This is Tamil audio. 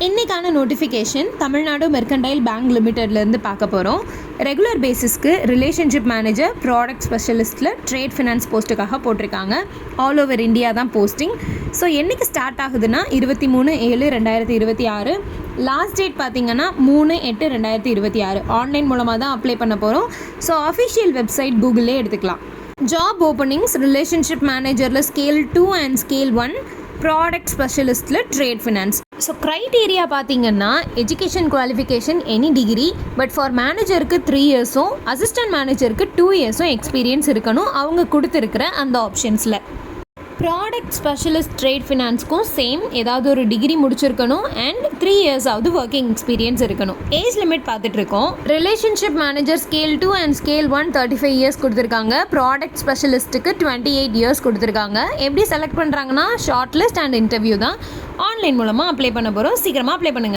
இன்றைக்கான நோட்டிஃபிகேஷன் தமிழ்நாடு மெர்கன்டைல் பேங்க் லிமிடெட்லேருந்து பார்க்க போகிறோம். ரெகுலர் பேசிஸ்க்கு ரிலேஷன்ஷிப் மேனேஜர் ப்ராடக்ட் ஸ்பெஷலிஸ்ட்டில் ட்ரேட் ஃபினான்ஸ் போஸ்ட்டுக்காக போட்டிருக்காங்க. ஆல் ஓவர் இந்தியா தான் போஸ்டிங். ஸோ என்றைக்கு ஸ்டார்ட் ஆகுதுன்னா 23/7/2026. லாஸ்ட் டேட் பார்த்திங்கன்னா 3/8/2026. ஆன்லைன் மூலமாக தான் அப்ளை பண்ண போகிறோம். ஸோ அஃபிஷியல் வெப்சைட் கூகுளே எடுத்துக்கலாம். ஜாப் ஓப்பனிங்ஸ் ரிலேஷன்ஷிப் மேனேஜரில் ஸ்கேல் 2 அண்ட் ஸ்கேல் 1, ப்ராடக்ட் ஸ்பெஷலிஸ்ட்டில் ட்ரேட் ஃபினான்ஸ். ஸோ க்ரைட்டீரியா பார்த்தீங்கன்னா education qualification any degree, but for மேனேஜருக்கு 3 இயர்ஸும் அசிஸ்டன்ட் மேனேஜருக்கு 2 இயர்ஸும் எக்ஸ்பீரியன்ஸ் இருக்கணும் அவங்க கொடுத்துருக்கிற அந்த ஆப்ஷன்ஸில். ப்ராடக்ட் ஸ்பெஷலிஸ்ட் ட்ரேட் ஃபினான்ஸ்க்கும் சேம் ஏதாவது ஒரு டிகிரி முடிச்சிருக்கணும் அண்ட் 3 இயர்ஸாவது ஒர்க்கிங் எக்ஸ்பீரியன்ஸ் இருக்கணும். ஏஜ் லிமிட் பார்த்துட்ருக்கோம். Relationship manager scale 2 and scale 1 35 years கொடுத்துருக்காங்க. ப்ராடக்ட் ஸ்பெஷலிஸ்ட்டுக்கு 28 இயர்ஸ் கொடுத்துருக்காங்க. எப்படி செலக்ட் பண்ணுறாங்கன்னா ஷார்ட் லிஸ்ட் அண்ட் இன்டர்வியூ தான். ஆன்லைன் மூலமாக அப்ளை பண்ண போகிறோம். சீக்கிரமாக அப்ளை பண்ணுங்கள்.